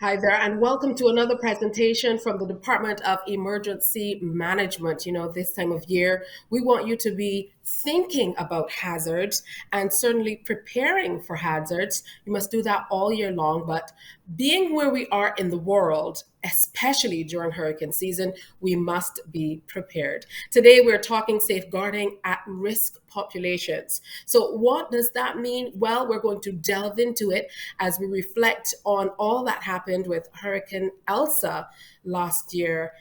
Hi there, and welcome to another presentation from the Department of Emergency Management. This time of year, we want you to be thinking about hazards and certainly preparing for hazards. You must do that all year long, but being where we are in the world, especially during hurricane season, we must be prepared. Today, we're talking safeguarding at risk populations. So, what does that mean? Well, we're going to delve into it as we reflect on all that happened with Hurricane Elsa last year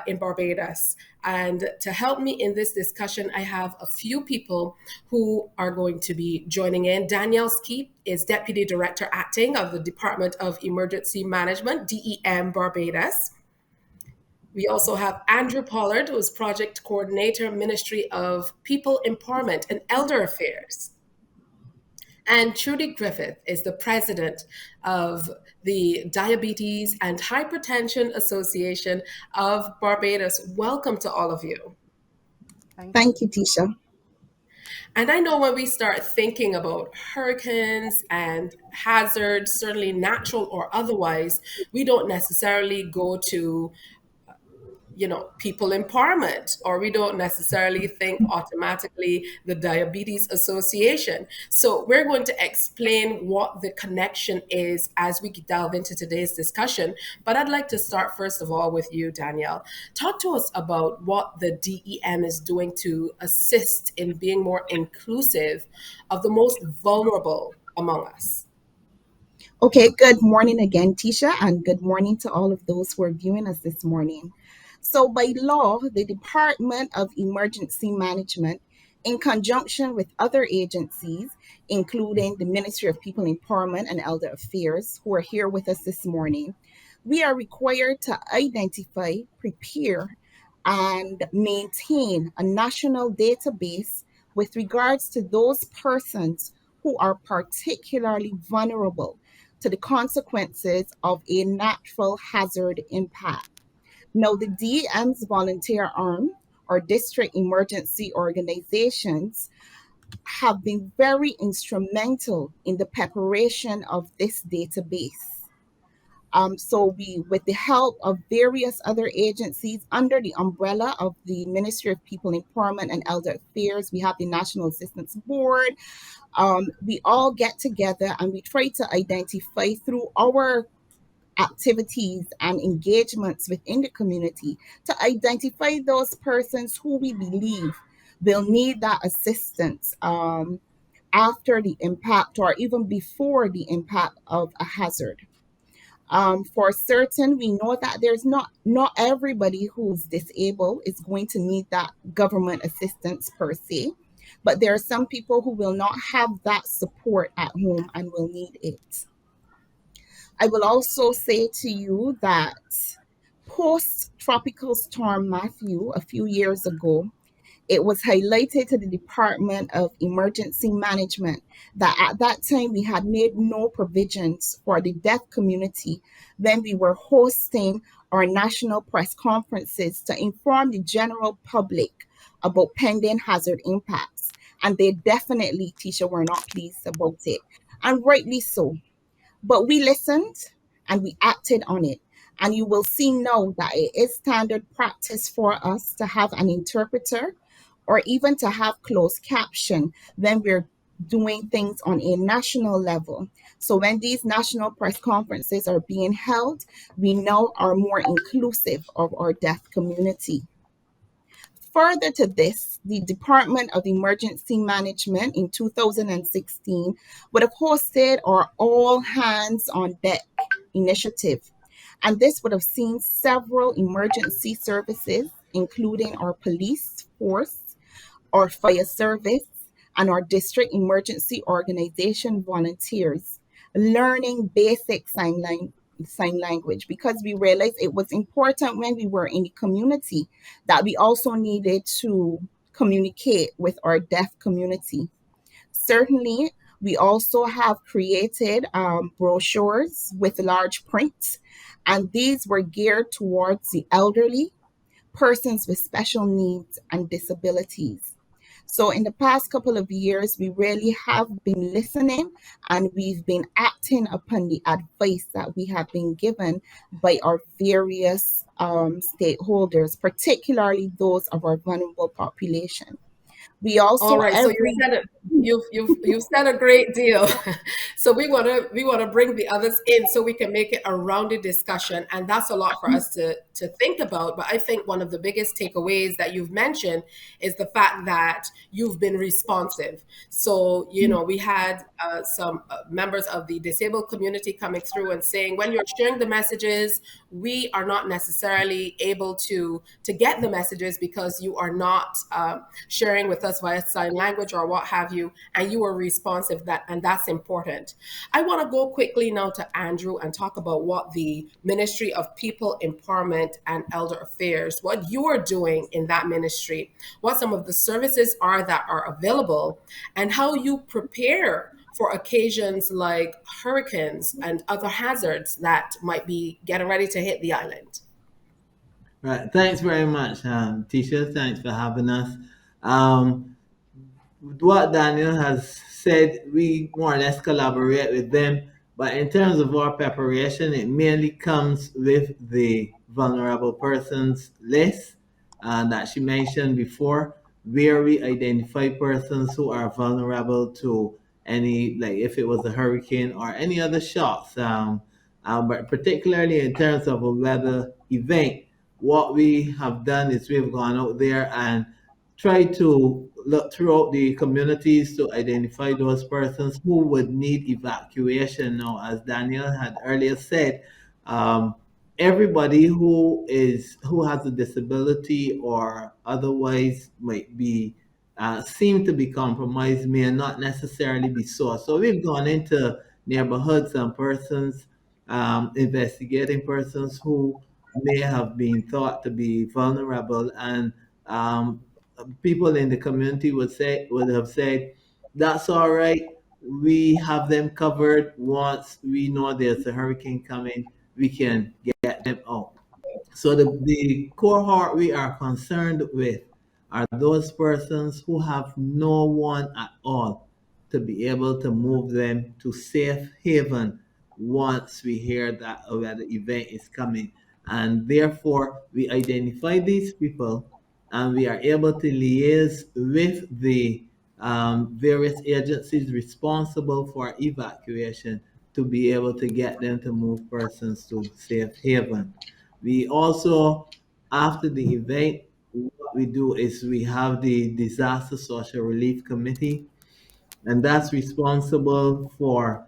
in Barbados. And to help me in this discussion, I have a few people who are going to be joining in. Danielle Skeep is Deputy Director Acting of the Department of Emergency Management, DEM Barbados. We also have Andrew Pollard, who is Project Coordinator, Ministry of People Empowerment and Elder Affairs. And Trudy Griffith is the president of the Diabetes and Hypertension Association of Barbados. Welcome to all of you. Thank you, Tisha. And I know when we start thinking about hurricanes and hazards, certainly natural or otherwise, we don't necessarily go to people empowerment, or we don't necessarily think automatically the Diabetes Association. So we're going to explain what the connection is as we delve into today's discussion. But I'd like to start first of all with you, Danielle. Talk to us about what the DEM is doing to assist in being more inclusive of the most vulnerable among us. Okay, good morning again, Tisha, and good morning to all of those who are viewing us this morning. So, by law, the Department of Emergency Management, in conjunction with other agencies, including the Ministry of People Empowerment and Elder Affairs, who are here with us this morning, we are required to identify, prepare, and maintain a national database with regards to those persons who are particularly vulnerable to the consequences of a natural hazard impact. Now, the DEM's volunteer arm or district emergency organizations have been very instrumental in the preparation of this database. With the help of various other agencies under the umbrella of the Ministry of People Empowerment and Elder Affairs, we have the National Assistance Board. We all get together and we try to identify through our activities and engagements within the community to identify those persons who we believe will need that assistance after the impact or even before the impact of a hazard. For certain, we know that there's not everybody who's disabled is going to need that government assistance per se, but there are some people who will not have that support at home and will need it. I will also say to you that post Tropical Storm Matthew a few years ago, it was highlighted to the Department of Emergency Management that at that time we had made no provisions for the deaf community when we were hosting our national press conferences to inform the general public about pending hazard impacts. And they definitely, Tisha, were not pleased about it. And rightly so. But we listened and we acted on it. And you will see now that it is standard practice for us to have an interpreter or even to have closed caption when we're doing things on a national level. So when these national press conferences are being held, we now are more inclusive of our deaf community. Further to this, the Department of Emergency Management in 2016 would have hosted our All Hands on Deck initiative. And this would have seen several emergency services, including our police force, our fire service, and our district emergency organization volunteers, learning basic sign language because we realized it was important when we were in the community that we also needed to communicate with our deaf community. Certainly, we also have created brochures with large print, and these were geared towards the elderly, persons with special needs and disabilities. So, in the past couple of years, we really have been listening and we've been acting upon the advice that we have been given by our various stakeholders, particularly those of our vulnerable population. We All also, right, so you every said it. You've said a great deal. So we want to bring the others in so we can make it a rounded discussion, and that's a lot for us to think about. But I think one of the biggest takeaways that you've mentioned is the fact that you've been responsive. So we had some members of the disabled community coming through and saying, when you're sharing the messages, we are not necessarily able to get the messages because you are not sharing with us via sign language or what have you, and you were responsive, that and that's important. I want to go quickly now to Andrew and talk about what the Ministry of People Empowerment and Elder Affairs, what you are doing in that ministry, what some of the services are that are available, and how you prepare for occasions like hurricanes and other hazards that might be getting ready to hit the island. Right. Thanks very much, Tisha. Thanks for having us. Um, what Daniel has said, we more or less collaborate with them. But in terms of our preparation, it mainly comes with the vulnerable persons list that she mentioned before, where we identify persons who are vulnerable to any, like if it was a hurricane or any other shocks. But particularly in terms of a weather event, what we have done is we've gone out there and try to look throughout the communities to identify those persons who would need evacuation. Now, as Daniel had earlier said, um, everybody who has a disability or otherwise might be seem to be compromised may not necessarily be so. So we've gone into neighborhoods and persons, investigating persons who may have been thought to be vulnerable, and um, people in the community would have said, "That's all right. We have them covered. Once we know there's a hurricane coming, we can get them out." So the cohort we are concerned with are those persons who have no one at all to be able to move them to safe haven once we hear that the event is coming. And therefore, we identify these people and we are able to liaise with the various agencies responsible for evacuation to be able to get them to move persons to safe haven. We also, after the event, what we do is we have the Disaster Social Relief Committee, and that's responsible for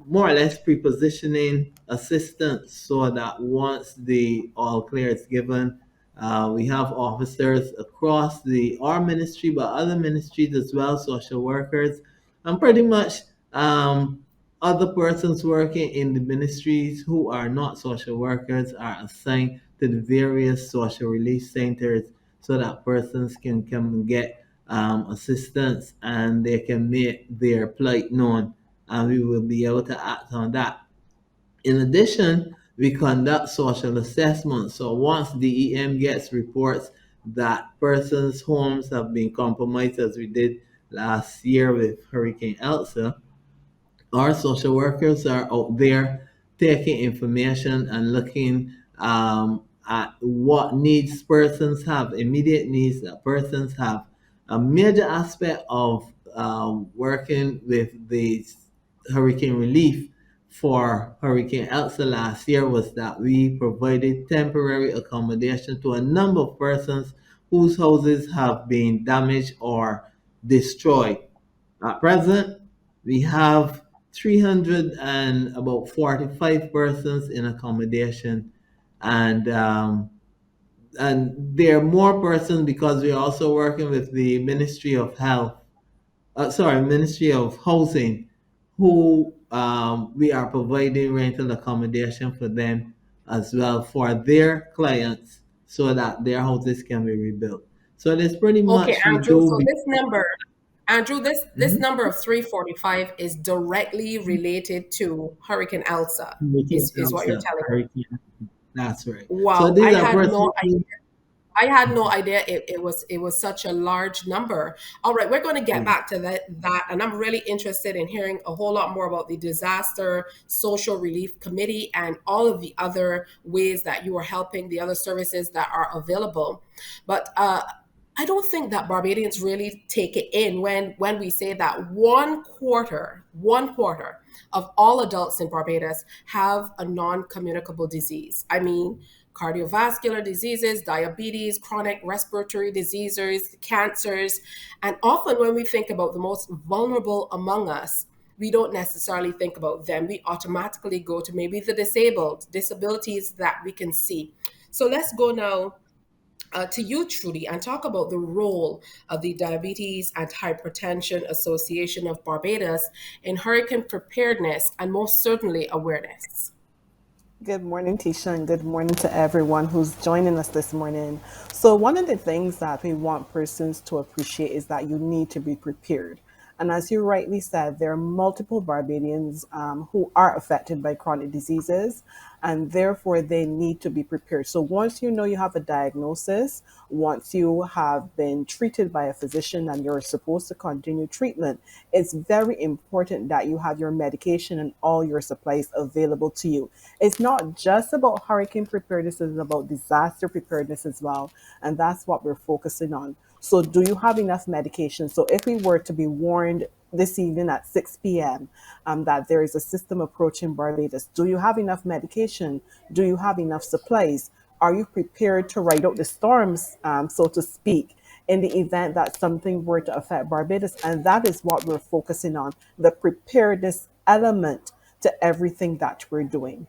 more or less prepositioning assistance so that once the all clear is given, we have officers across the our ministry, but other ministries as well, social workers, and pretty much other persons working in the ministries who are not social workers are assigned to the various social relief centers so that persons can come and get assistance and they can make their plight known, and we will be able to act on that. In addition, we conduct social assessments. So once DEM gets reports that persons' homes have been compromised, as we did last year with Hurricane Elsa, our social workers are out there taking information and looking at what needs persons have, immediate needs that persons have. A major aspect of working with the hurricane relief for Hurricane Elsa last year was that we provided temporary accommodation to a number of persons whose houses have been damaged or destroyed. At present, we have 300 and about 45 persons in accommodation, and there are more persons because we're also working with the Ministry of Health, Ministry of Housing, who we are providing rental accommodation for them as well for their clients so that their houses can be rebuilt. So that's pretty Okay, much we Andrew. do. So this number, Andrew, this number of 345 is directly related to Hurricane Elsa, Hurricane is what you're Elsa, telling me. Hurricane. That's right. So Wow, these I are had no persons idea. I had no idea it was such a large number. All right, we're going to get Mm. back to that, and I'm really interested in hearing a whole lot more about the Disaster Social Relief Committee and all of the other ways that you are helping, the other services that are available. But I don't think that Barbadians really take it in when we say that one quarter of all adults in Barbados have a non-communicable disease. I mean, cardiovascular diseases, diabetes, chronic respiratory diseases, cancers. And often when we think about the most vulnerable among us, we don't necessarily think about them. We automatically go to maybe the disabled, disabilities that we can see. So let's go now to you, Trudy, and talk about the role of the Diabetes and Hypertension Association of Barbados in hurricane preparedness and most certainly awareness. Good morning, Tisha, and good morning to everyone who's joining us this morning. So, one of the things that we want persons to appreciate is that you need to be prepared. And as you rightly said, there are multiple Barbadians who are affected by chronic diseases, and therefore they need to be prepared. So, once you know you have a diagnosis, once you have been treated by a physician and you're supposed to continue treatment, it's very important that you have your medication and all your supplies available to you. It's not just about hurricane preparedness, it's about disaster preparedness as well. And that's what we're focusing on. So, do you have enough medication? So, if we were to be warned this evening at 6 p.m. That there is a system approaching Barbados, do you have enough medication? Do you have enough supplies? Are you prepared to ride out the storms, so to speak, in the event that something were to affect Barbados? And that is what we're focusing on, the preparedness element to everything that we're doing.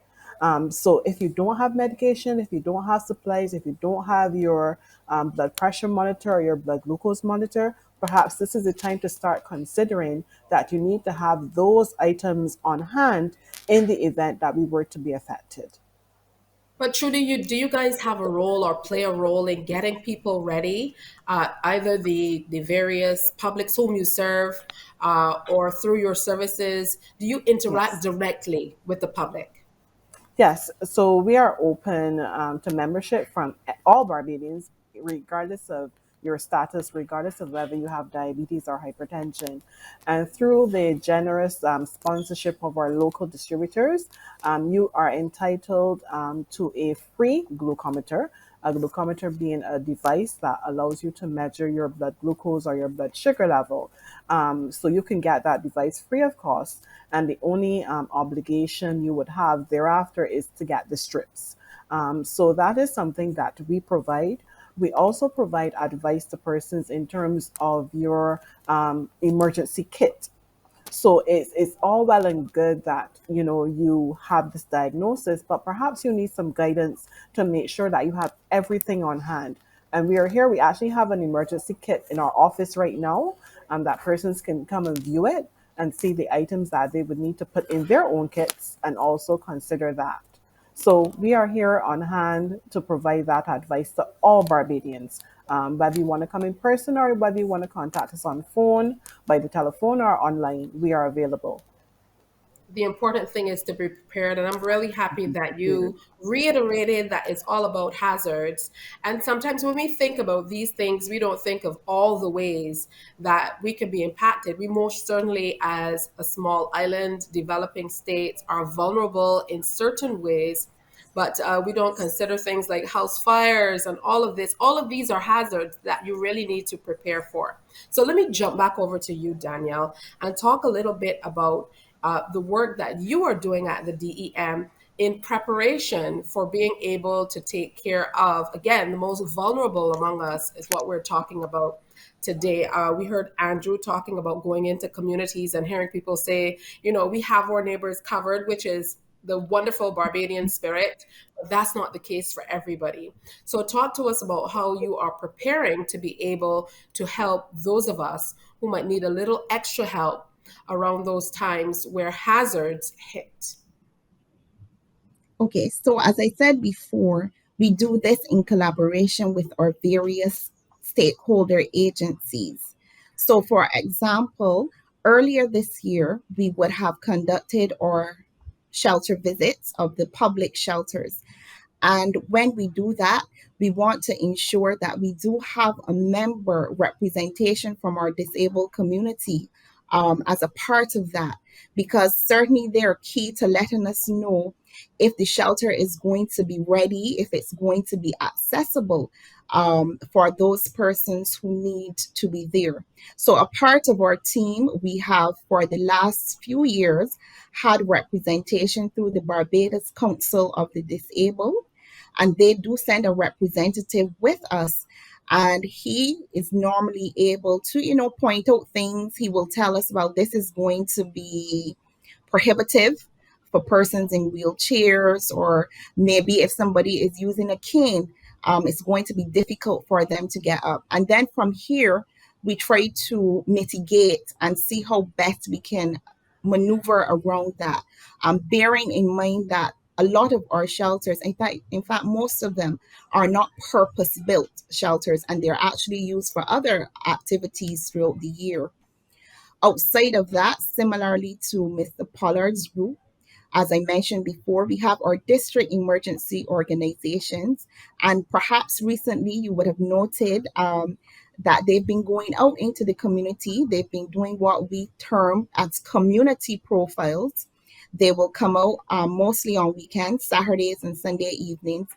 So if you don't have medication, if you don't have supplies, if you don't have your blood pressure monitor or your blood glucose monitor, perhaps this is the time to start considering that you need to have those items on hand in the event that we were to be affected. But Trudy, do you guys have a role or play a role in getting people ready, either the various publics whom you serve, or through your services? Do you interact Yes. directly with the public? Yes, so we are open to membership from all Barbadians, regardless of your status, regardless of whether you have diabetes or hypertension. And through the generous sponsorship of our local distributors, you are entitled to a free glucometer. A glucometer being a device that allows you to measure your blood glucose or your blood sugar level. So you can get that device free of cost, and the only obligation you would have thereafter is to get the strips. So that is something that we provide. We also provide advice to persons in terms of your emergency kit. So it's all well and good that you have this diagnosis, but perhaps you need some guidance to make sure that you have everything on hand. And we are here. We actually have an emergency kit in our office right now, that persons can come and view it and see the items that they would need to put in their own kits and also consider that. So we are here on hand to provide that advice to all Barbadians. Whether you want to come in person or whether you want to contact us on phone, by the telephone, or online, we are available. The important thing is to be prepared. And I'm really happy that Here. you reiterated that it's all about hazards. And sometimes when we think about these things, we don't think of all the ways that we can be impacted. We most certainly, as a small island, developing states, are vulnerable in certain ways. But we don't consider things like house fires and all of this. All of these are hazards that you really need to prepare for. So let me jump back over to you, Danielle, and talk a little bit about the work that you are doing at the DEM in preparation for being able to take care of, again, the most vulnerable among us is what we're talking about today. We heard Andrew talking about going into communities and hearing people say, we have our neighbors covered, which is the wonderful Barbadian spirit, but that's not the case for everybody. So, talk to us about how you are preparing to be able to help those of us who might need a little extra help around those times where hazards hit. Okay, so as I said before, we do this in collaboration with our various stakeholder agencies. So, for example, earlier this year, we would have conducted our shelter visits of the public shelters. And when we do that, we want to ensure that we do have a member representation from our disabled community as a part of that, because certainly they're key to letting us know if the shelter is going to be ready, if it's going to be accessible for those persons who need to be there. So, a part of our team, we have for the last few years had representation through the Barbados Council of the Disabled, and they do send a representative with us. And he is normally able to, point out things. He will tell us about this is going to be prohibitive for persons in wheelchairs, or maybe if somebody is using a cane, it's going to be difficult for them to get up. And then from here, we try to mitigate and see how best we can maneuver around that, bearing in mind that a lot of our shelters, in fact, most of them are not purpose-built shelters, and they're actually used for other activities throughout the year. Outside of that, similarly to Mr. Pollard's group, as I mentioned before, we have our district emergency organizations, and perhaps recently you would have noted that they've been going out into the community. They've been doing what we term as community profiles. They will come out mostly on weekends, Saturdays and Sunday evenings.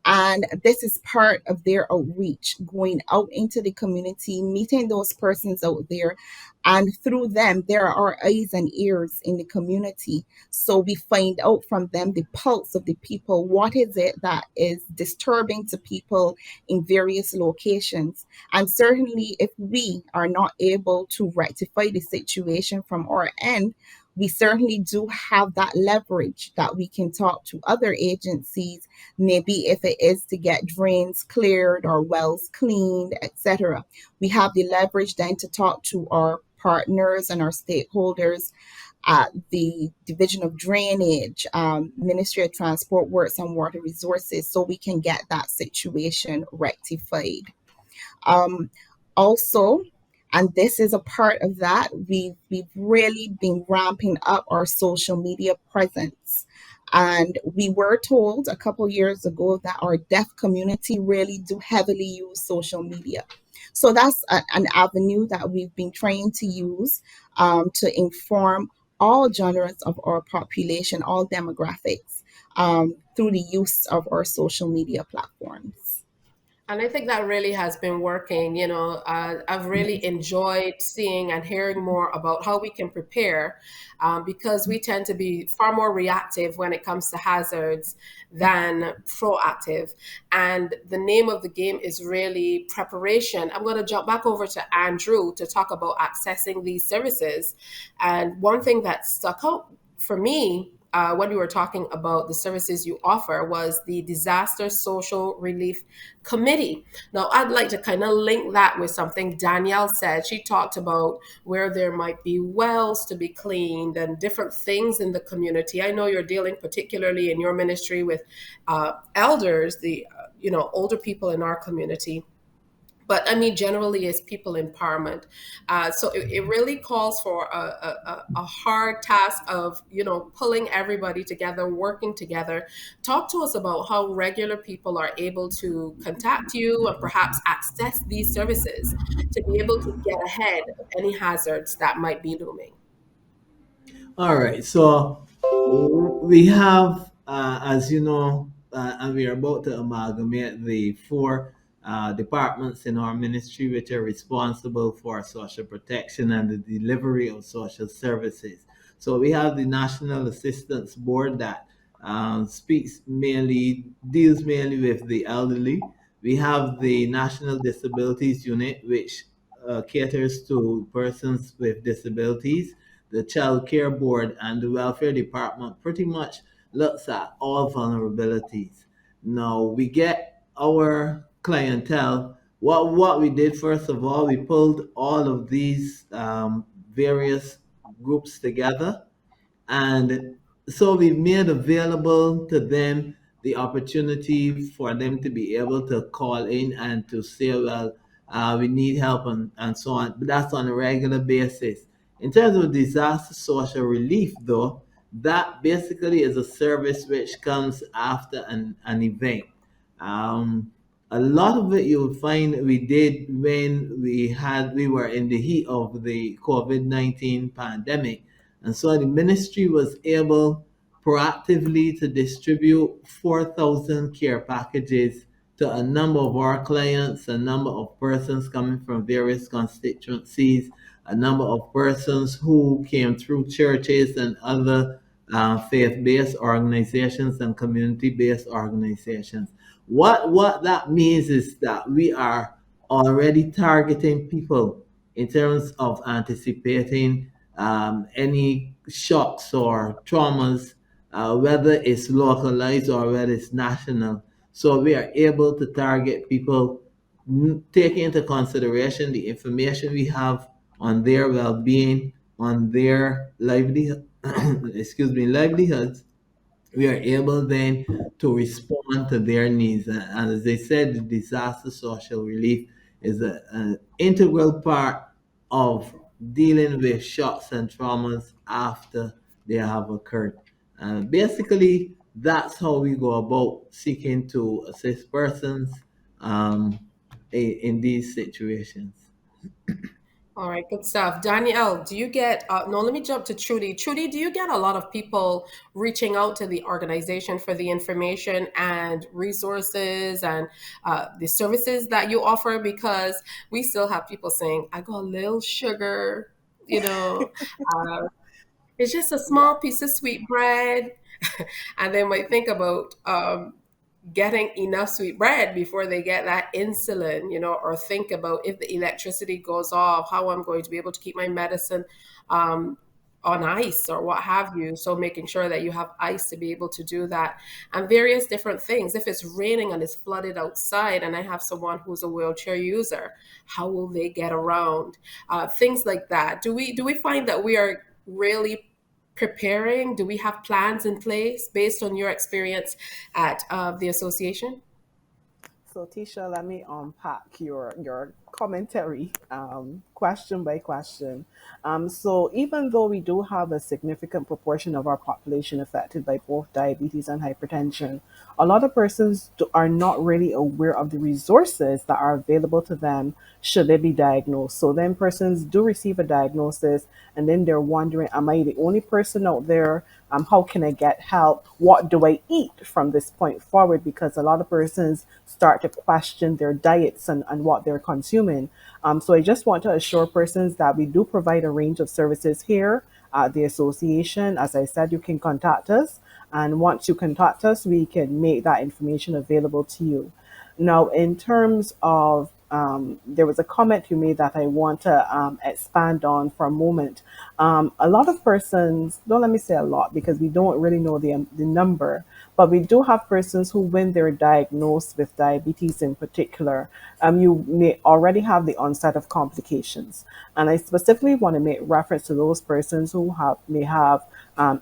And this is part of their outreach, going out into the community, meeting those persons out there. And through them, there are eyes and ears in the community. So we find out from them the pulse of the people. What is it that is disturbing to people in various locations? And certainly, if we are not able to rectify the situation from our end, we certainly do have that leverage that we can talk to other agencies, maybe if it is to get drains cleared or wells cleaned, etc. We have the leverage then to talk to our partners and our stakeholders at the Division of Drainage, Ministry of Transport Works and Water Resources, so we can get that situation rectified. Um, Also, and this is a part of that, we've really been ramping up our social media presence. And we were told a couple years ago that our deaf community really do heavily use social media. So that's an avenue that we've been trying to use to inform all genres of our population, all demographics, through the use of our social media platforms. And I think that really has been working. I've really enjoyed seeing and hearing more about how we can prepare, because we tend to be far more reactive when it comes to hazards than proactive. And the name of the game is really preparation. I'm going to jump back over to Andrew to talk about accessing these services. And one thing that stuck out for me when we were talking about the services you offer was the Disaster Social Relief Committee. Now, I'd like to kind of link that with something Danielle said. She talked about where there might be wells to be cleaned and different things in the community. I know you're dealing particularly in your ministry with elders, the older people in our community. But I mean, generally, is people empowerment. So it really calls for a hard task of, pulling everybody together, working together. Talk to us about how regular people are able to contact you and perhaps access these services to be able to get ahead of any hazards that might be looming. All right, so we have, as you know, and we are about to amalgamate the four departments in our ministry which are responsible for social protection and the delivery of social services. So we have the National Assistance Board that deals mainly with the elderly. We have the National Disabilities Unit, which caters to persons with disabilities. The Child Care Board and the Welfare Department pretty much looks at all vulnerabilities. Now we get our clientele. What we did first of all, we pulled all of these various groups together, and so we made available to them the opportunity for them to be able to call in and to say, well, we need help and so on. But that's on a regular basis. In terms of disaster social relief, though, that basically is a service which comes after an event. Um, A lot of it you'll find we did when we were in the heat of the COVID-19 pandemic. And so the ministry was able proactively to distribute 4,000 care packages to a number of our clients, a number of persons coming from various constituencies, a number of persons who came through churches and other faith-based organizations and community-based organizations. What that means is that we are already targeting people in terms of anticipating any shocks or traumas, whether it's localized or whether it's national. So we are able to target people, taking into consideration the information we have on their well-being, on their livelihood, excuse me, livelihoods. We are able then to respond to their needs. And as they said, the disaster social relief is an integral part of dealing with shocks and traumas after they have occurred. Basically, that's how we go about seeking to assist persons um, in these situations. All right, good stuff. Danielle, do you get, no, let me jump to Trudy. Trudy, do you get a lot of people reaching out to the organization for the information and resources and the services that you offer? Because we still have people saying, I got a little sugar, you know, uh, it's just a Yeah. small piece of sweet bread. And they might think about getting enough sweet bread before they get that insulin, you know, or think about if the electricity goes off, how I'm going to be able to keep my medicine um, on ice or what have you. So making sure that you have ice to be able to do that and various different things. If it's raining and it's flooded outside and I have someone who's a wheelchair user, how will they get around? Things like that. Do we find that we are really preparing? Do we have plans in place based on your experience at the association? So, Tisha, let me unpack your commentary question by question. So, even though we do have a significant proportion of our population affected by both diabetes and hypertension, a lot of persons are not really aware of the resources that are available to them should they be diagnosed. So, then persons do receive a diagnosis and then they're wondering, am I the only person out there? How can I get help? What do I eat from this point forward? Because a lot of persons start to question their diets and what they're consuming. So I just want to assure persons that we do provide a range of services here at the association. As I said, you can contact us. And once you contact us, we can make that information available to you. Now, in terms of there was a comment you made that I want to expand on for a moment. A lot of persons, don't let me say a lot because we don't really know the number, but we do have persons who, when they're diagnosed with diabetes in particular, you may already have the onset of complications. And I specifically want to make reference to those persons who may have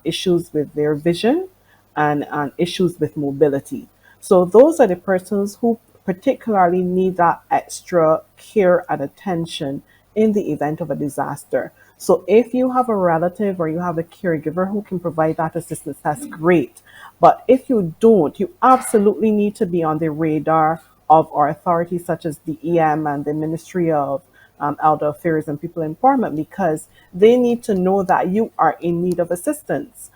issues with their vision and issues with mobility. So those are the persons who particularly need that extra care and attention in the event of a disaster. So if you have a relative or you have a caregiver who can provide that assistance, that's great. But if you don't, you absolutely need to be on the radar of our authorities such as the EM and the Ministry of Elder Affairs and People Empowerment, because they need to know that you are in need of assistance.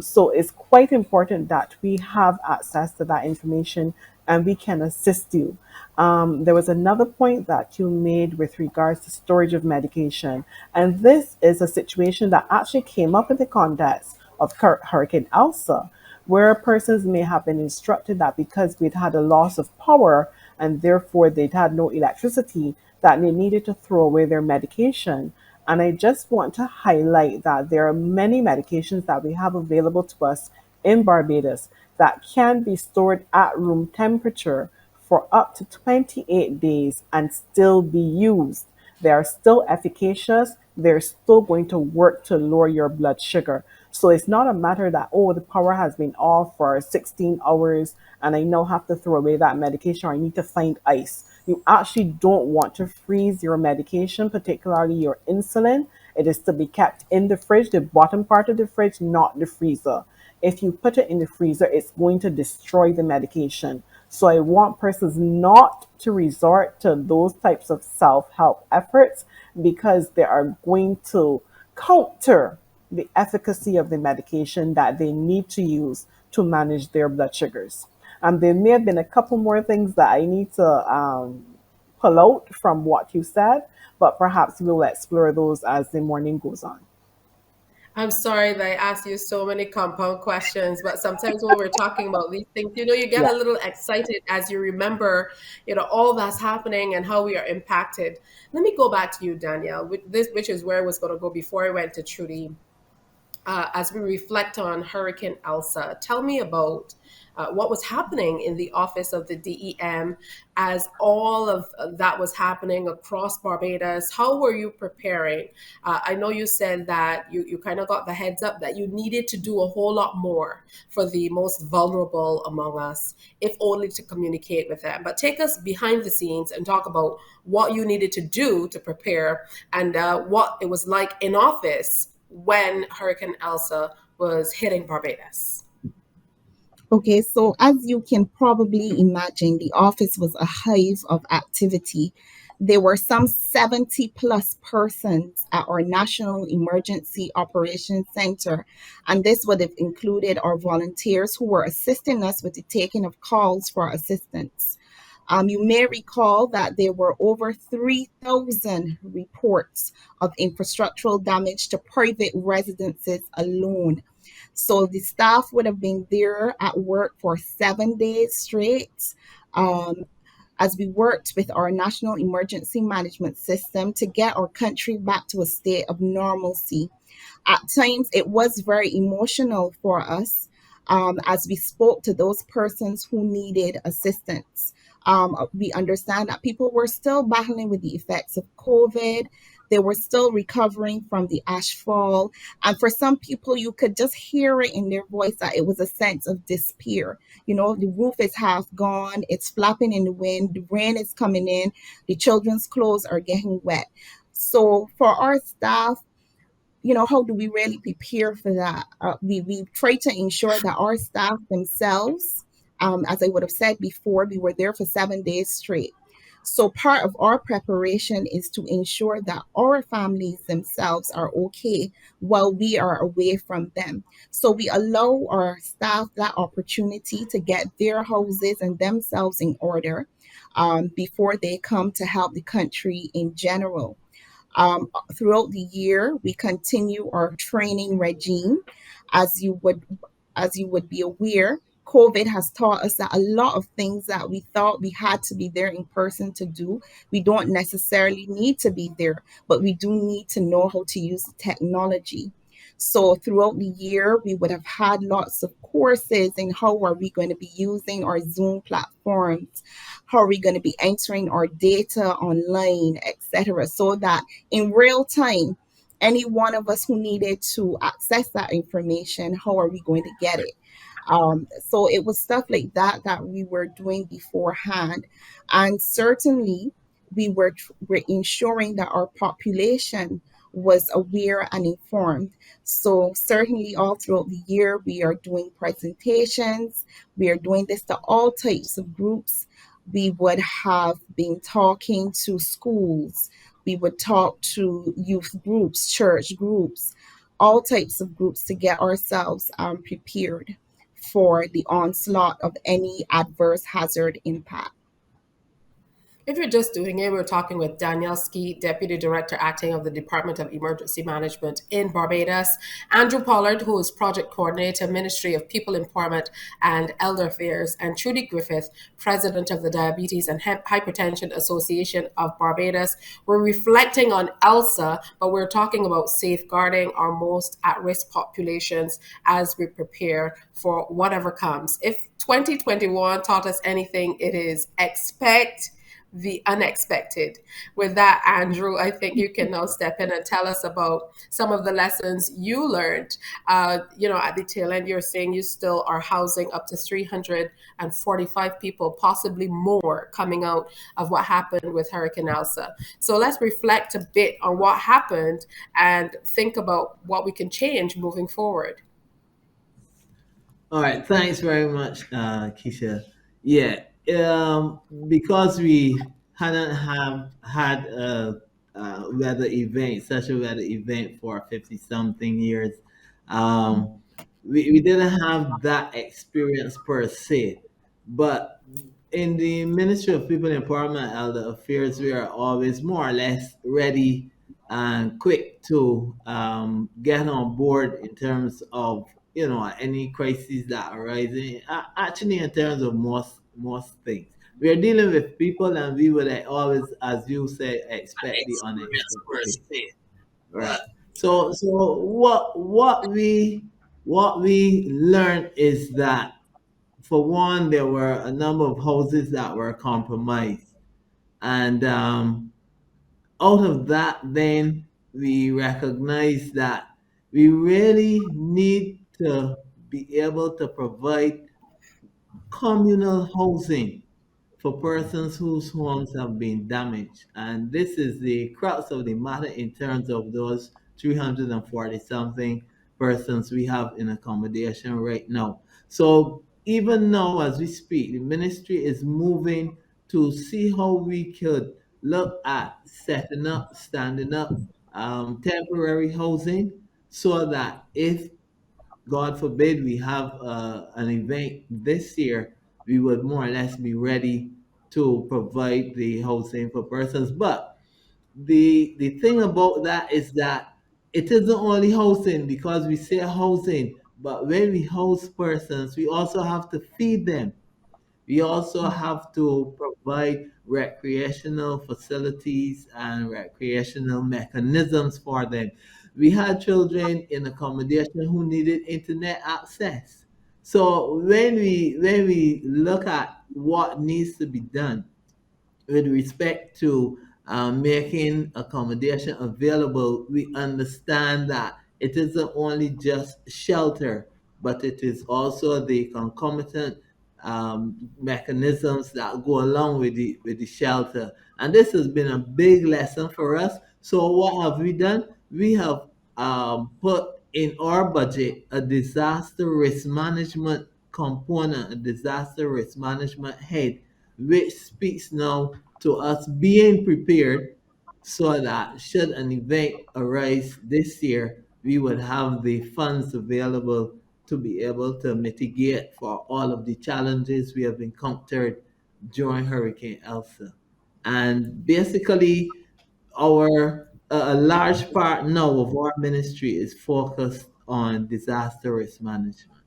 So it's quite important that we have access to that information and we can assist you. There was another point that you made with regards to storage of medication. And this is a situation that actually came up in the context of Hurricane Elsa, where persons may have been instructed that because we'd had a loss of power and therefore they'd had no electricity, that they needed to throw away their medication. And I just want to highlight that there are many medications that we have available to us in Barbados that can be stored at room temperature for up to 28 days and still be used. They are still efficacious. They're still going to work to lower your blood sugar. So it's not a matter that, oh, the power has been off for 16 hours and I now have to throw away that medication or I need to find ice. You actually don't want to freeze your medication, particularly your insulin. It is to be kept in the fridge, the bottom part of the fridge, not the freezer. If you put it in the freezer, it's going to destroy the medication. So I want persons not to resort to those types of self help efforts because they are going to counter the efficacy of the medication that they need to use to manage their blood sugars. There may have been a couple more things that I need to pull out from what you said, but perhaps we'll explore those as the morning goes on. I'm sorry that I asked you so many compound questions, but sometimes when we're talking about these things, you get Yeah. a little excited as you remember, all that's happening and how we are impacted. Let me go back to you, Danielle, which is where I was going to go before I went to Trudy. As we reflect on Hurricane Elsa, tell me about what was happening in the office of the DEM as all of that was happening across Barbados. How were you preparing? I know you said that you kind of got the heads up that you needed to do a whole lot more for the most vulnerable among us, if only to communicate with them. But take us behind the scenes and talk about what you needed to do to prepare and what it was like in office when Hurricane Elsa was hitting Barbados. Okay, so as you can probably imagine, the office was a hive of activity. There were some 70 plus persons at our National Emergency Operations Center, and this would have included our volunteers who were assisting us with the taking of calls for assistance. You may recall that there were over 3,000 reports of infrastructural damage to private residences alone. So the staff would have been there at work for 7 days straight. Um, as we worked with our national emergency management system to get our country back to a state of normalcy. At times, it was very emotional for us as we spoke to those persons who needed assistance. We understand that people were still battling with the effects of COVID. They were still recovering from the ashfall. And for some people, you could just hear it in their voice that it was a sense of despair. The roof is half gone, it's flapping in the wind, the rain is coming in, the children's clothes are getting wet. So for our staff, how do we really prepare for that? We try to ensure that our staff themselves, as I would have said before, we were there for 7 days straight. So part of our preparation is to ensure that our families themselves are okay while we are away from them. So we allow our staff that opportunity to get their houses and themselves in order before they come to help the country in general. Throughout the year, we continue our training regime. As you would as you would be aware, COVID has taught us that a lot of things that we thought we had to be there in person to do, we don't necessarily need to be there, but we do need to know how to use the technology. So throughout the year, we would have had lots of courses in how are we going to be using our Zoom platforms, how are we going to be entering our data online, etc., so that in real time, any one of us who needed to access that information, how are we going to get it? So it was stuff like that that we were doing beforehand. And certainly, were ensuring that our population was aware and informed. So certainly all throughout the year, we are doing presentations. We are doing this to all types of groups. We would have been talking to schools. We would talk to youth groups, church groups, all types of groups to get ourselves prepared for the onslaught of any adverse hazard impact. If you're just doing it, we're talking with Danielle Ski, Deputy Director Acting of the Department of Emergency Management in Barbados, Andrew Pollard, who is Project Coordinator, Ministry of People Empowerment and Elder Affairs, and Trudy Griffith, President of the Diabetes and Hypertension Association of Barbados. We're reflecting on ELSA, but we're talking about safeguarding our most at-risk populations as we prepare for whatever comes. If 2021 taught us anything, it is expect the unexpected. With that, Andrew, I think you can now step in and tell us about some of the lessons you learned. At the tail end, you're saying you still are housing up to 345 people, possibly more, coming out of what happened with Hurricane Elsa. So let's reflect a bit on what happened and think about what we can change moving forward. All right, thanks very much, Keisha. Yeah, because we hadn't have had a weather event, such a weather event for 50 something years, um, we didn't have that experience per se. But in the Ministry of People Empowerment and Elder Affairs, we are always more or less ready and quick to get on board in terms of any crises that arise. Actually, in terms of most things, we are dealing with people, and we would always, as you say, expect the unexpected. Right. So what we learned is that, for one, there were a number of houses that were compromised, and out of that, then we recognize that we really need to be able to provide communal housing for persons whose homes have been damaged. And this is the crux of the matter in terms of those 340 something persons we have in accommodation right now. So even now, as we speak, the ministry is moving to see how we could look at setting up, standing up temporary housing, so that if God forbid we have an event this year, we would more or less be ready to provide the housing for persons. But the thing about that is that it isn't only housing, because we say housing, but when we host persons, we also have to feed them. We also have to provide recreational facilities and recreational mechanisms for them. We had children in accommodation who needed internet access. So when we look at what needs to be done with respect to making accommodation available, we understand that it isn't only just shelter, but it is also the concomitant mechanisms that go along with the shelter. And this has been a big lesson for us. So what have we done? We have put in our budget a disaster risk management component, a disaster risk management head, which speaks now to us being prepared, so that should an event arise this year, we would have the funds available to be able to mitigate for all of the challenges we have encountered during Hurricane Elsa. And basically, our a large part now of our ministry is focused on disaster risk management.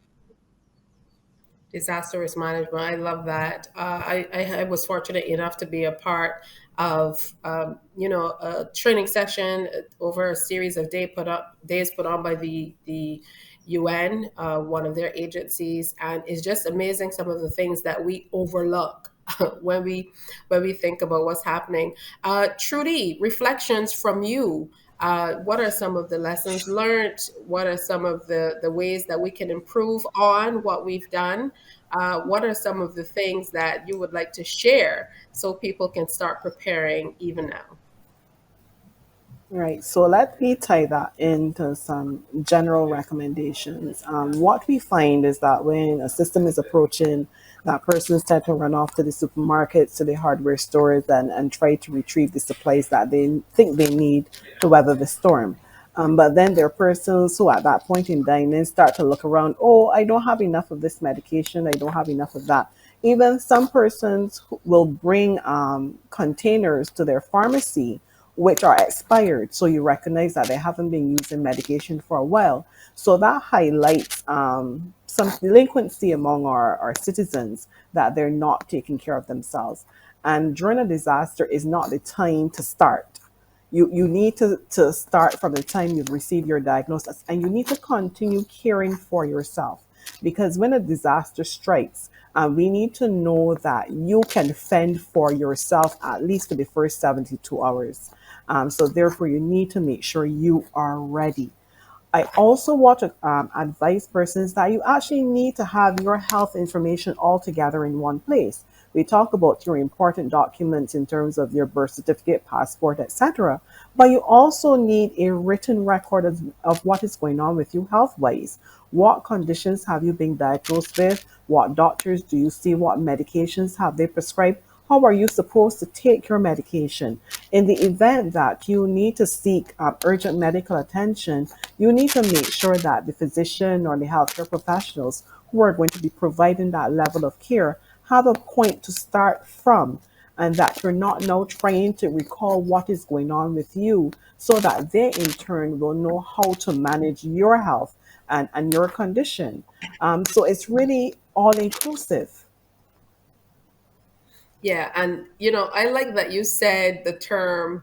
Disaster risk management. I love that. I was fortunate enough to be a part of a training session over a series of days put on by the UN, one of their agencies, and it's just amazing some of the things that we overlook when we think about what's happening. Trudy, reflections from you. What are some of the lessons learned? What are some of the ways that we can improve on what we've done? What are some of the things that you would like to share so people can start preparing even now? Right. So let me tie that into some general recommendations. What we find is that when a system is approaching, that persons tend to run off to the supermarkets, to the hardware stores, and try to retrieve the supplies that they think they need to weather the storm. But then there are persons who, at that point in time, then start to look around. Oh, I don't have enough of this medication. I don't have enough of that. Even some persons will bring containers to their pharmacy which are expired. So you recognize that they haven't been using medication for a while. So that highlights some delinquency among our citizens, that they're not taking care of themselves. And during a disaster is not the time to start. You need to start from the time you've received your diagnosis, and you need to continue caring for yourself, because when a disaster strikes, we need to know that you can fend for yourself at least for the first 72 hours. So therefore, you need to make sure you are ready. I also want to advise persons that you actually need to have your health information all together in one place. We talk about your important documents in terms of your birth certificate, passport, etc. But you also need a written record of what is going on with you health wise. What conditions have you been diagnosed with? What doctors do you see? What medications have they prescribed? How are you supposed to take your medication? In the event that you need to seek urgent medical attention, you need to make sure that the physician or the healthcare professionals who are going to be providing that level of care have a point to start from, and that you're not now trying to recall what is going on with you, so that they in turn will know how to manage your health and your condition. So it's really all inclusive. Yeah, and I like that you said the term,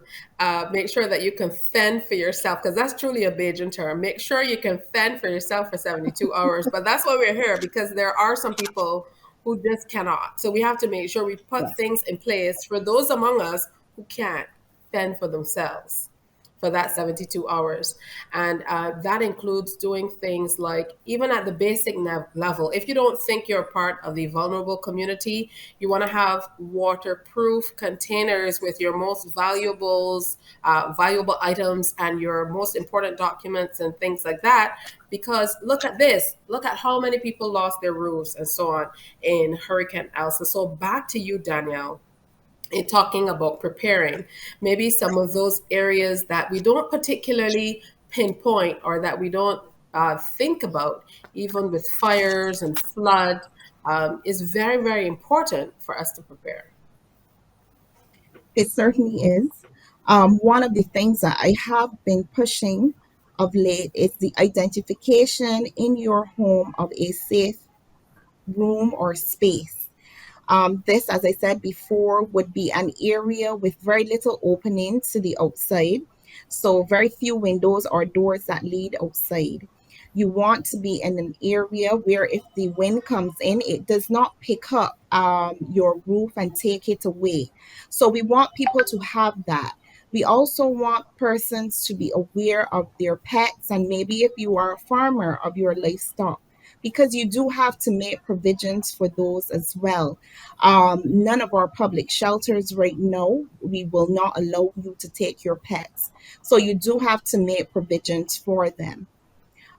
make sure that you can fend for yourself, because that's truly a Bajan term. Make sure you can fend for yourself for 72 hours. But that's why we're here, because there are some people who just cannot. So we have to make sure we put Yes. things in place for those among us who can't fend for themselves for that 72 hours. And that includes doing things like, even at the basic level, if you don't think you're part of the vulnerable community, you want to have waterproof containers with your most valuable items and your most important documents and things like that. Because look at this, look at how many people lost their roofs and so on in Hurricane Elsa. So back to you, Danielle, in talking about preparing, maybe some of those areas that we don't particularly pinpoint, or that we don't think about, even with fires and flood, is very, very important for us to prepare. It certainly is. One of the things that I have been pushing of late is the identification in your home of a safe room or space. This, as I said before, would be an area with very little opening to the outside. So, very few windows or doors that lead outside. You want to be in an area where if the wind comes in, it does not pick up your roof and take it away. So, we want people to have that. We also want persons to be aware of their pets, and maybe if you are a farmer, of your livestock, because you do have to make provisions for those as well. None of our public shelters right now, we will not allow you to take your pets. So you do have to make provisions for them.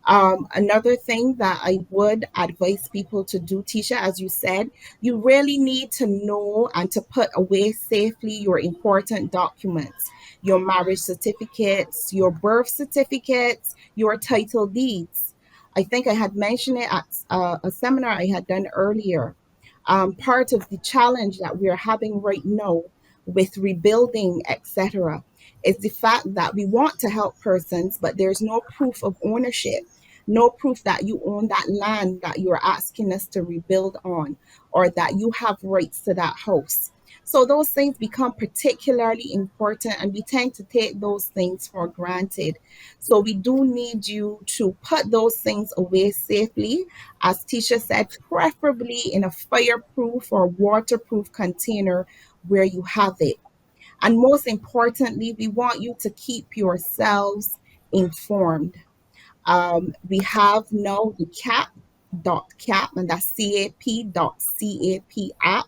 Another thing that I would advise people to do, Tisha, as you said, you really need to know and to put away safely your important documents, your marriage certificates, your birth certificates, your title deeds. I think I had mentioned it at a seminar I had done earlier. Part of the challenge that we're having right now with rebuilding, etc., is the fact that we want to help persons, but there's no proof of ownership, no proof that you own that land that you're asking us to rebuild on, or that you have rights to that house. So those things become particularly important, and we tend to take those things for granted. So we do need you to put those things away safely, as Tisha said, preferably in a fireproof or waterproof container where you have it. And most importantly, we want you to keep yourselves informed. We have now the cap, and that's cap.cap app.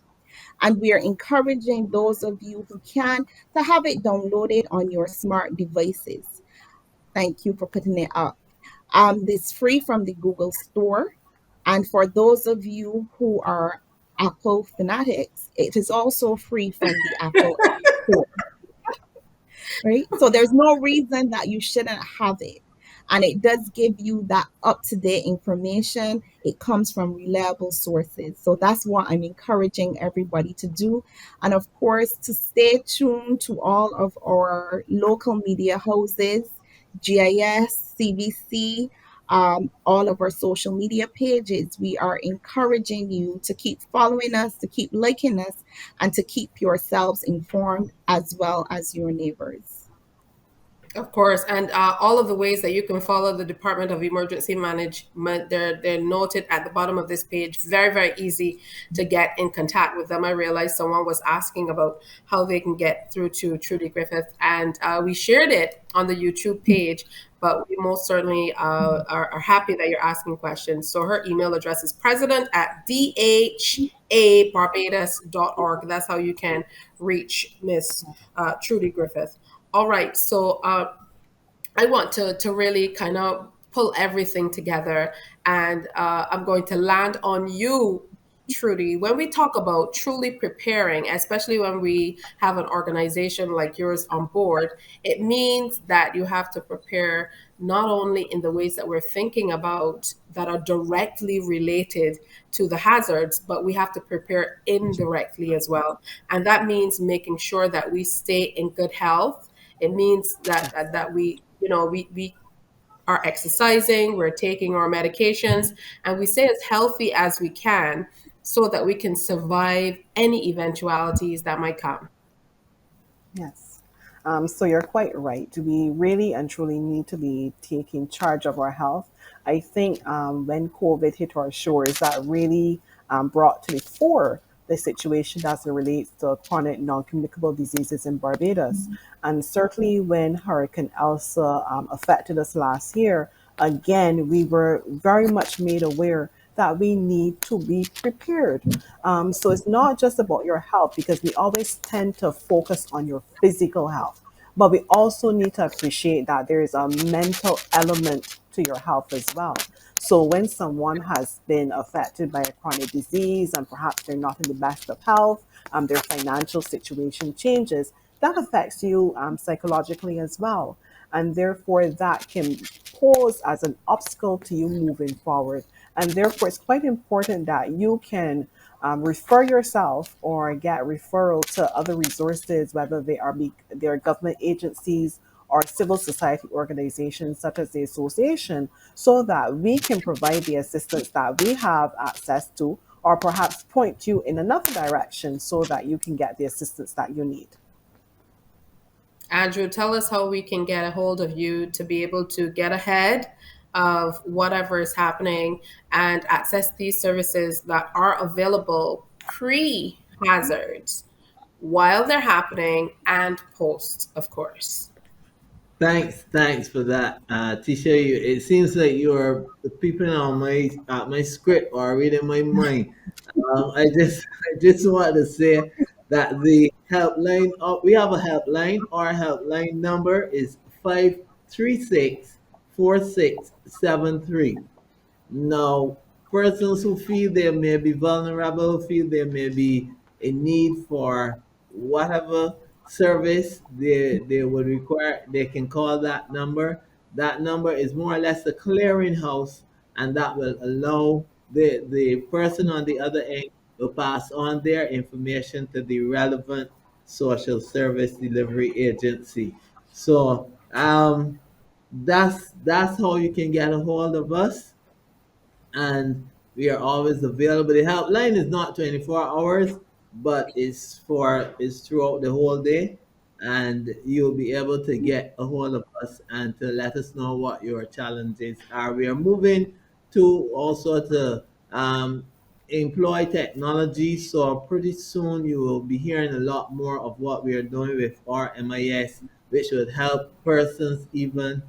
And we are encouraging those of you who can to have it downloaded on your smart devices. Thank you for putting it up. It's free from the Google Store. And for those of you who are Apple fanatics, it is also free from the Apple App Store, right? So there's no reason that you shouldn't have it. And it does give you that up to date information. It comes from reliable sources. So that's what I'm encouraging everybody to do. And of course, to stay tuned to all of our local media houses, GIS, CBC, all of our social media pages. We are encouraging you to keep following us, to keep liking us, and to keep yourselves informed as well as your neighbors. Of course, and all of the ways that you can follow the Department of Emergency Management, they're noted at the bottom of this page. Very, very easy to get in contact with them. I realized someone was asking about how they can get through to Trudy Griffith, and we shared it on the YouTube page. But we most certainly are happy that you're asking questions. So her email address is president@dhabarbados.org. That's how you can reach Miss Trudy Griffith. All right, so I want to really kind of pull everything together, and I'm going to land on you, Trudy. When we talk about truly preparing, especially when we have an organization like yours on board, it means that you have to prepare not only in the ways that we're thinking about that are directly related to the hazards, but we have to prepare indirectly as well. And that means making sure that we stay in good health. It means that we, we are exercising, we're taking our medications, and we stay as healthy as we can so that we can survive any eventualities that might come. Yes. So you're quite right. We really and truly need to be taking charge of our health. I think when COVID hit our shores, that really brought to the fore the situation as it relates to chronic non-communicable diseases in Barbados. And certainly when Hurricane Elsa affected us last year, again, we were very much made aware that we need to be prepared. So it's not just about your health because we always tend to focus on your physical health, but we also need to appreciate that there is a mental element to your health as well. So when someone has been affected by a chronic disease and perhaps they're not in the best of health, their financial situation changes, that affects you psychologically as well. And therefore, that can pose as an obstacle to you moving forward. And therefore, it's quite important that you can refer yourself or get referral to other resources, whether they are government agencies or civil society organizations such as the association, so that we can provide the assistance that we have access to, or perhaps point you in another direction so that you can get the assistance that you need. Andrew, tell us how we can get a hold of you to be able to get ahead of whatever is happening and access these services that are available pre hazards while they're happening and post, of course. Thanks for that, Tisha. It seems like you're the people on my script or reading my mind. I just want to say that the helpline, we have a helpline. Our helpline number is 536-4673. Now, persons who feel they may be vulnerable, feel they may be in need for whatever service they would require, they can call that number. That number is more or less a clearinghouse, and that will allow the person on the other end to pass on their information to the relevant social service delivery agency. So that's how you can get a hold of us, and we are always available. The helpline is not 24 hours, but it's throughout the whole day, and you'll be able to get a hold of us and to let us know what your challenges are. We are moving to also to employ technology, so pretty soon you will be hearing a lot more of what we are doing with our MIS, which would help persons even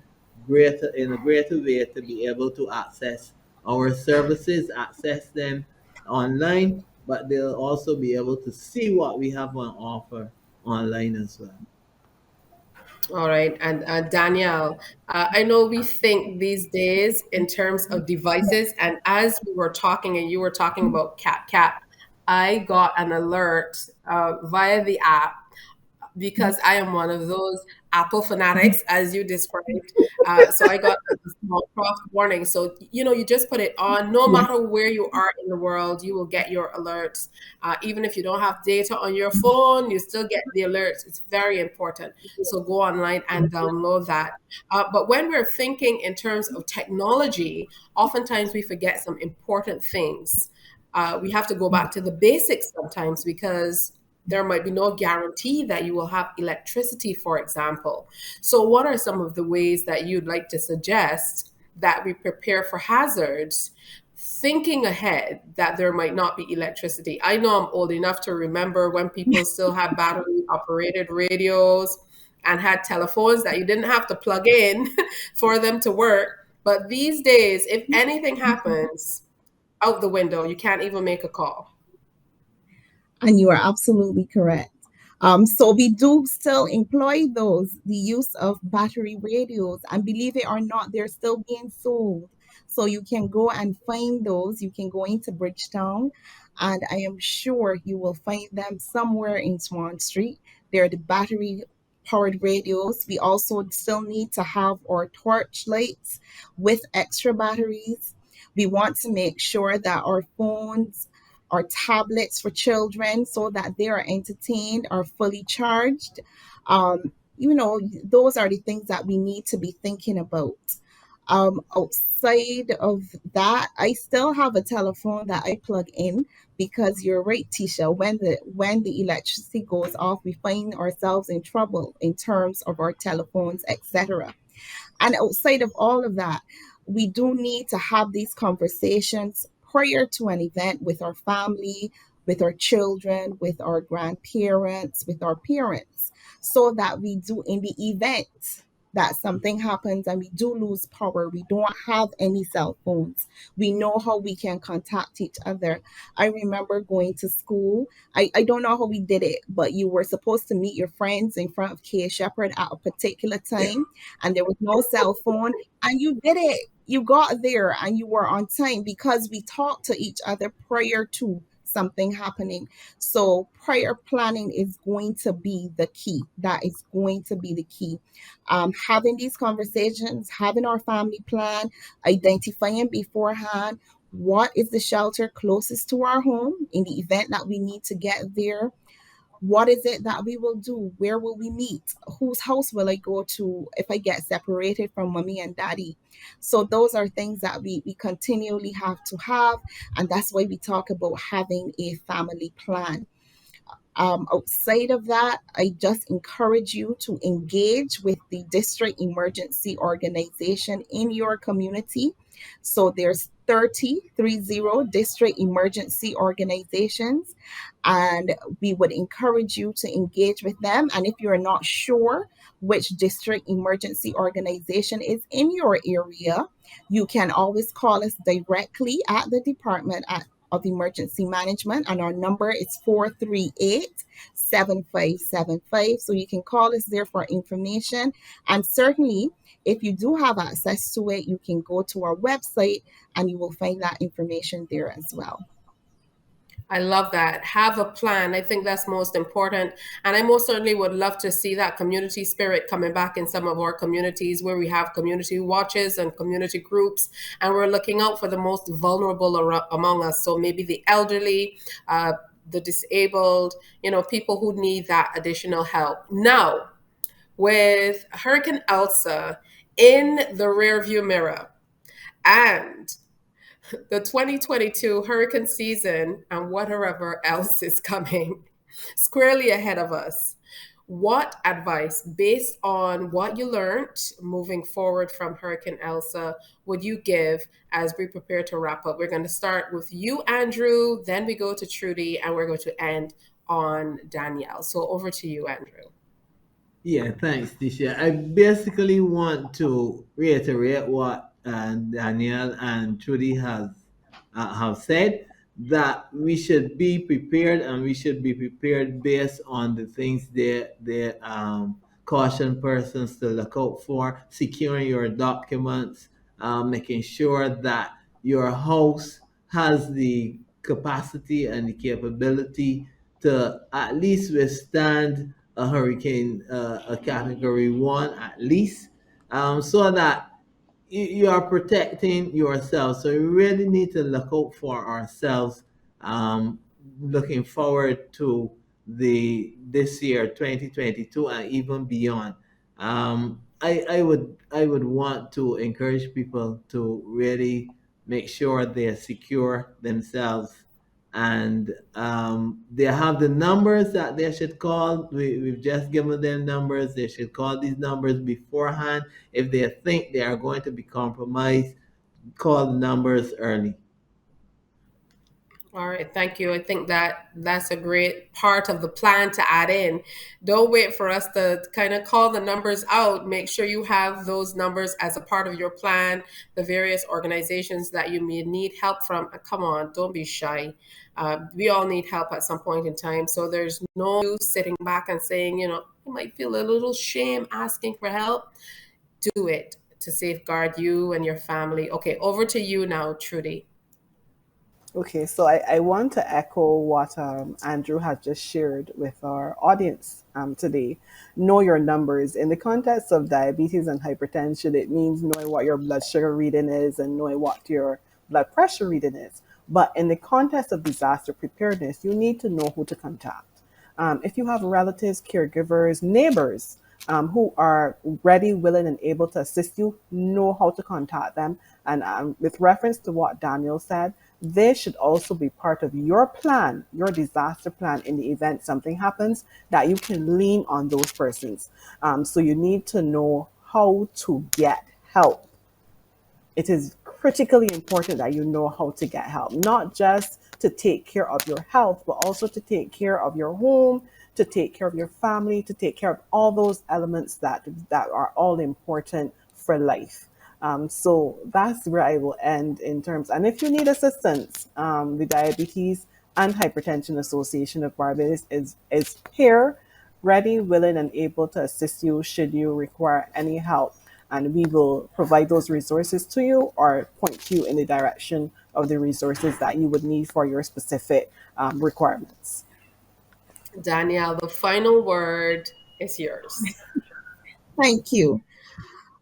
greater in a greater way to be able to access our services, access them online, but they'll also be able to see what we have on offer online as well. All right. And Danielle, I know we think these days in terms of devices. And as we were talking and you were talking about CapCap, I got an alert via the app because I am one of those Apple fanatics, as you described. So I got a small prompt warning. So, you just put it on. No matter where you are in the world, you will get your alerts. Even if you don't have data on your phone, you still get the alerts. It's very important. So go online and download that. But when we're thinking in terms of technology, oftentimes we forget some important things. We have to go back to the basics sometimes because There might be no guarantee that you will have electricity, for example. So, what are some of the ways that you'd like to suggest that we prepare for hazards, thinking ahead that there might not be electricity? I know I'm old enough to remember when people still had battery operated radios and had telephones that you didn't have to plug in for them to work. But these days, if anything happens, out the window, you can't even make a call. And you are absolutely correct. So we do still employ those, the use of battery radios, and believe it or not, they're still being sold. So you can go and find those. You can go into Bridgetown, and I am sure you will find them somewhere in Swan Street. They're the battery powered radios. We also still need to have our torch lights with extra batteries. We want to make sure that our phones or tablets for children so that they are entertained or fully charged. Those are the things that we need to be thinking about. Outside of that, I still have a telephone that I plug in because you're right, Tisha. When the electricity goes off, we find ourselves in trouble in terms of our telephones, etc. And outside of all of that, we do need to have these conversations prior to an event with our family, with our children, with our grandparents, with our parents, so that we do, in the event that something happens and we do lose power, we don't have any cell phones. We know how we can contact each other. I remember going to school. I don't know how we did it, but you were supposed to meet your friends in front of K Shepherd at a particular time, and there was no cell phone, and you did it. You got there and you were on time because we talked to each other prior to something happening. So prior planning is going to be the key. That is going to be the key. Having these conversations, having our family plan, identifying beforehand what is the shelter closest to our home in the event that we need to get there. What is it that we will do? Where will we meet? Whose house will I go to if I get separated from mommy and daddy? So those are things that we continually have to have. And that's why we talk about having a family plan. Outside of that, I just encourage you to engage with the district emergency organization in your community. So there's 30 district emergency organizations, and we would encourage you to engage with them. And if you're not sure which district emergency organization is in your area, you can always call us directly at the Department of Emergency Management, and our number is 438-7575. So you can call us there for information. And certainly, if you do have access to it, you can go to our website and you will find that information there as well. I love that. Have a plan. I think that's most important. And I most certainly would love to see that community spirit coming back in some of our communities where we have community watches and community groups, and we're looking out for the most vulnerable among us. So maybe the elderly, the disabled, people who need that additional help. Now, with Hurricane Elsa in the rearview mirror and the 2022 hurricane season and whatever else is coming squarely ahead of us, what advice, based on what you learned moving forward from Hurricane Elsa, would you give as we prepare to wrap up? We're going to start with you, Andrew, then we go to Trudy, and we're going to end on Danielle. So over to you, Andrew. Yeah, thanks, Tisha. I basically want to reiterate what Danielle and Trudy have said, that we should be prepared, and we should be prepared based on the things they caution persons to look out for: securing your documents, making sure that your house has the capacity and the capability to at least withstand a hurricane, a category one at least, so that you are protecting yourself. So we really need to look out for ourselves, um, looking forward to the this year 2022 and even beyond. I would want to encourage people to really make sure they secure themselves and they have the numbers that they should call. We've just given them numbers. They should call these numbers beforehand. If they think they are going to be compromised, call the numbers early. All right, thank you. I think that that's a great part of the plan to add in. Don't wait for us to kind of call the numbers out. Make sure you have those numbers as a part of your plan, the various organizations that you may need help from. Come on, don't be shy. We all need help at some point in time. So there's no use sitting back and saying, you might feel a little shame asking for help. Do it to safeguard you and your family. Okay, over to you now, Trudy. Okay, so I want to echo what Andrew had just shared with our audience today. Know your numbers. In the context of diabetes and hypertension, it means knowing what your blood sugar reading is and knowing what your blood pressure reading is. But in the context of disaster preparedness, you need to know who to contact. If you have relatives, caregivers, neighbors who are ready, willing, and able to assist you, know how to contact them. And with reference to what Daniel said, they should also be part of your plan, your disaster plan in the event something happens, that you can lean on those persons. So you need to know how to get help. It is critically important that you know how to get help, not just to take care of your health, but also to take care of your home, to take care of your family, to take care of all those elements that are all important for life. So that's where I will end in terms. And if you need assistance, the Diabetes and Hypertension Association of Barbados is here, ready, willing, and able to assist you should you require any help. And we will provide those resources to you or point you in the direction of the resources that you would need for your specific requirements. Danielle, the final word is yours. Thank you.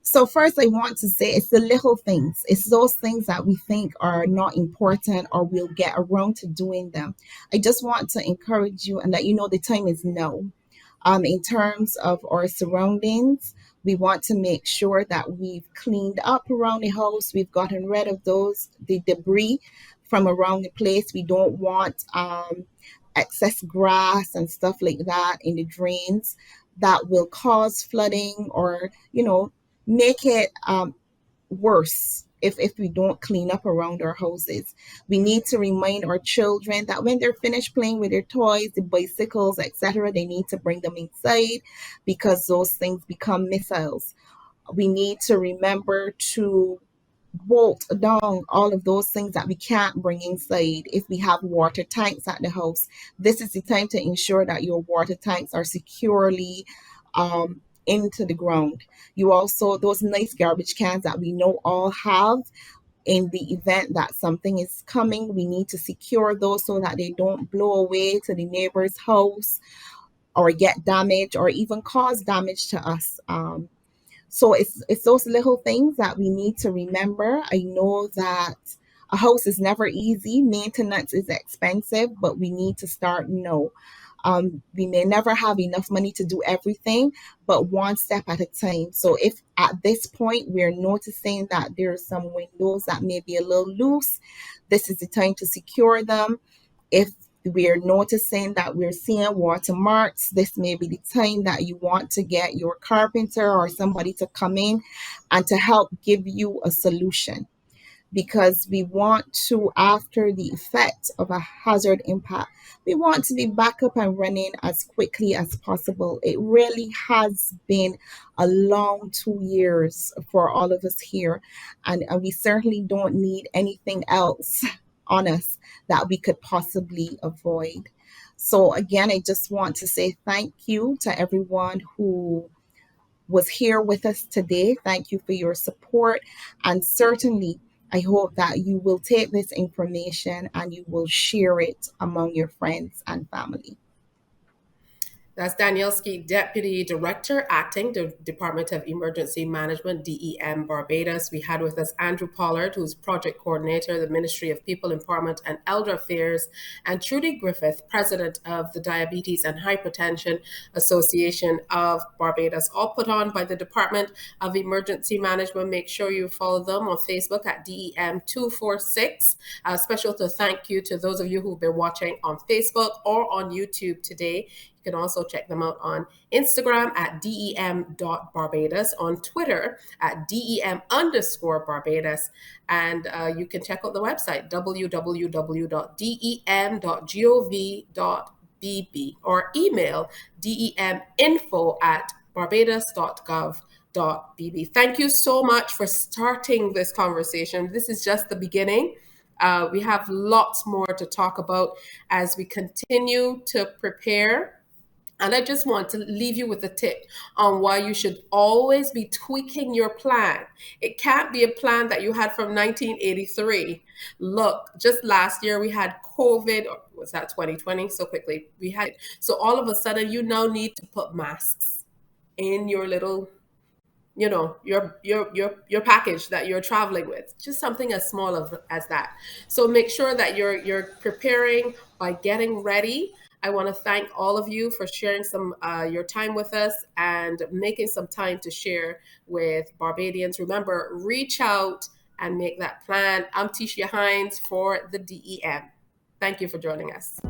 So first, I want to say it's the little things. It's those things that we think are not important or we'll get around to doing them. I just want to encourage you and let you know the time is now. In terms of our surroundings, we want to make sure that we've cleaned up around the house. We've gotten rid of the debris from around the place. We don't want excess grass and stuff like that in the drains that will cause flooding or, make it worse if we don't clean up around our houses. We need to remind our children that when they're finished playing with their toys, the bicycles, etc., they need to bring them inside because those things become missiles. We need to remember to bolt down all of those things that we can't bring inside. If we have water tanks at the house, this is the time to ensure that your water tanks are securely into the ground. You also, those nice garbage cans that we know all have, in the event that something is coming, we need to secure those so that they don't blow away to the neighbor's house or get damaged or even cause damage to us. So it's those little things that we need to remember. I know that a house is never easy. Maintenance is expensive, but we need to start now. We may never have enough money to do everything, but one step at a time. So if at this point we're noticing that there are some windows that may be a little loose, this is the time to secure them. If we're noticing that we're seeing watermarks, this may be the time that you want to get your carpenter or somebody to come in and to help give you a solution, because we want to, after the effect of a hazard impact, we want to be back up and running as quickly as possible. It really has been a long 2 years for all of us here, and we certainly don't need anything else on us that we could possibly avoid. So again, I just want to say thank you to everyone who was here with us today. Thank you for your support. And certainly, I hope that you will take this information and you will share it among your friends and family. That's Danielski, Deputy Director, Acting, Department of Emergency Management, DEM Barbados. We had with us Andrew Pollard, who's Project Coordinator, the Ministry of People Empowerment and Elder Affairs, and Trudy Griffith, President of the Diabetes and Hypertension Association of Barbados, all put on by the Department of Emergency Management. Make sure you follow them on Facebook at DEM246. Special thank you to those of you who've been watching on Facebook or on YouTube today. You can also check them out on Instagram at dem.barbados, on Twitter at dem_Barbados, and you can check out the website www.dem.gov.bb or email deminfo@barbados.gov.bb. Thank you so much for starting this conversation. This is just the beginning. We have lots more to talk about as we continue to prepare. And I just want to leave you with a tip on why you should always be tweaking your plan. It can't be a plan that you had from 1983. Look, just last year we had COVID, or was that 2020? So quickly we had it. So all of a sudden you now need to put masks in your little, your package that you're traveling with. Just something as small as that. So make sure that you're preparing by getting ready. I want to thank all of you for sharing some your time with us and making some time to share with Barbadians. Remember, reach out and make that plan. I'm Tisha Hines for the DEM. Thank you for joining us.